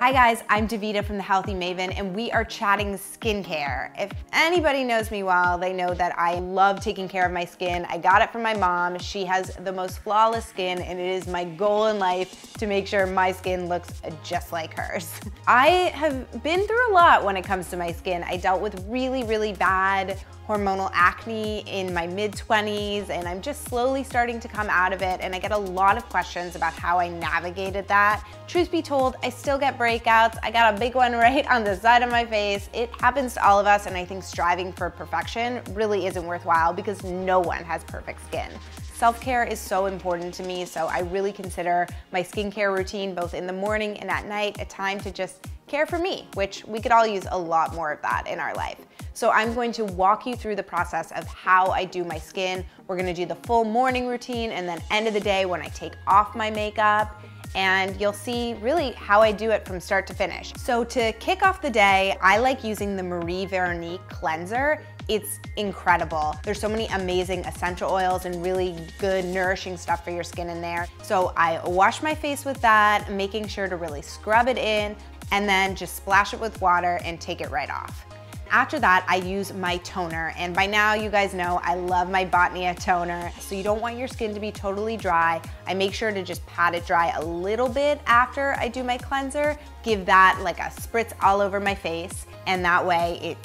Hi guys, I'm Davita from The Healthy Maven and we are chatting skincare. If anybody knows me well, they know that I love taking care of my skin. I got it from my mom. She has the most flawless skin and it is my goal in life to make sure my skin looks just like hers. I have been through a lot when it comes to my skin. I dealt with really bad hormonal acne in my mid-20s and I'm just slowly starting to come out of it, and I get a lot of questions about how I navigated that. Truth be told, I still get breakouts. I got a big one right on the side of my face. It happens to all of us, and I think striving for perfection really isn't worthwhile because no one has perfect skin. Self-care is so important to me, so I really consider my skincare routine both in the morning and at night a time to just care for me, which we could all use a lot more of that in our life. So I'm going to walk you through the process of how I do my skin. We're gonna do the full morning routine and then end of the day when I take off my makeup, and you'll see really how I do it from start to finish. So to kick off the day, I like using the Veronique cleanser. It's incredible. There's so many amazing essential oils and really good nourishing stuff for your skin in there. So I wash my face with that, making sure to really scrub it in, and then just splash it with water and take it right off. After that, I use my toner, and by now you guys know I love my Botnia toner, so you don't want your skin to be totally dry. I make sure to just pat it dry a little bit after I do my cleanser, give that like a spritz all over my face, and that way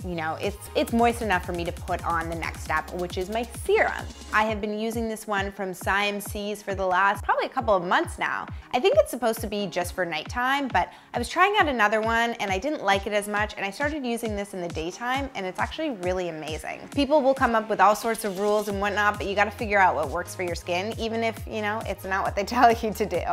it's moist enough for me to put on the next step, which is my serum. I have been using this one from Serum for the last probably a couple of months now. I think it's supposed to be just for nighttime, but I was trying out another one and I didn't like it as much, and I started using this in the daytime and it's actually really amazing. People will come up with all sorts of rules and whatnot, but you gotta figure out what works for your skin, even if it's not what they tell you to do.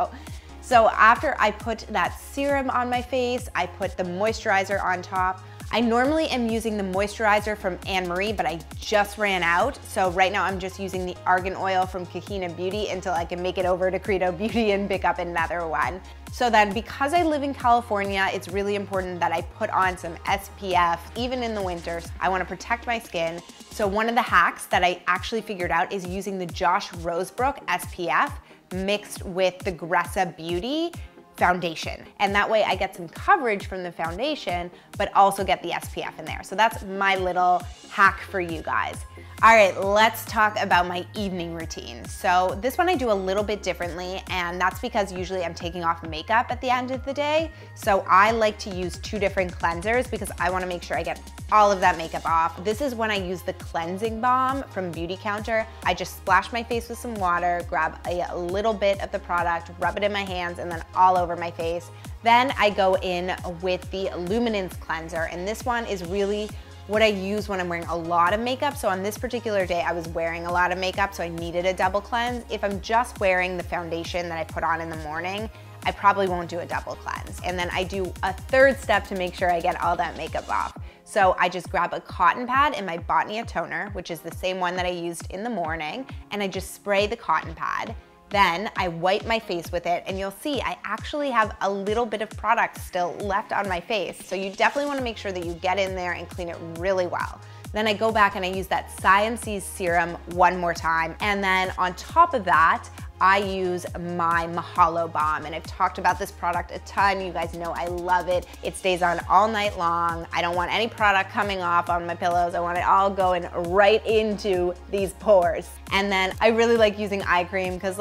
So after I put that serum on my face, I put the moisturizer on top. I normally am using the moisturizer from Anne Marie, but I just ran out. So right now I'm just using the argan oil from Kahina Beauty until I can make it over to Credo Beauty and pick up another one. So then, because I live in California, it's really important that I put on some SPF, even in the winters. I wanna protect my skin. So one of the hacks that I actually figured out is using the Josh Rosebrook SPF mixed with the Gressa Beauty foundation. And that way I get some coverage from the foundation, but also get the SPF in there. So that's my little hack for you guys. All right, let's talk about my evening routine. So this one I do a little bit differently, and that's because usually I'm taking off makeup at the end of the day. So I like to use two different cleansers because I wanna make sure I get all of that makeup off. This is when I use the cleansing balm from Beauty Counter. I just splash my face with some water, grab a little bit of the product, rub it in my hands, and then all over my face. Then I go in with the Luminance Cleanser, and this one is really what I use when I'm wearing a lot of makeup. So on this particular day, I was wearing a lot of makeup, so I needed a double cleanse. If I'm just wearing the foundation that I put on in the morning, I probably won't do a double cleanse. And then I do a third step to make sure I get all that makeup off. So I just grab a cotton pad and my Botnia toner, which is the same one that I used in the morning, and I just spray the cotton pad. Then I wipe my face with it, and you'll see I actually have a little bit of product still left on my face. So you definitely wanna make sure that you get in there and clean it really well. Then I go back and I use that Serum serum one more time. And then on top of that, I use my Mahalo Balm, and I've talked about this product a ton. You guys know I love it. It stays on all night long. I don't want any product coming off on my pillows. I want it all going right into these pores. And then I really like using eye cream because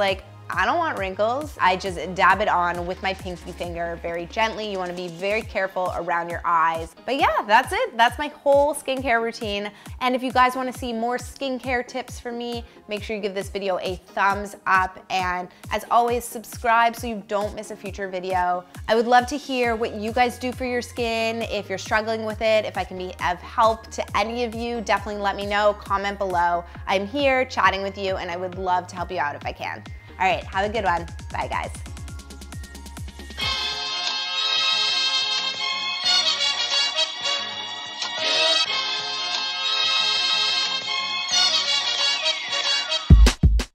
I don't want wrinkles. I just dab it on with my pinky finger very gently. You wanna be very careful around your eyes. But yeah, that's it. That's my whole skincare routine. And if you guys wanna see more skincare tips from me, make sure you give this video a thumbs up. And as always, subscribe so you don't miss a future video. I would love to hear what you guys do for your skin. If you're struggling with it, if I can be of help to any of you, definitely let me know, comment below. I'm here chatting with you and I would love to help you out if I can. All right, have a good one. Bye guys.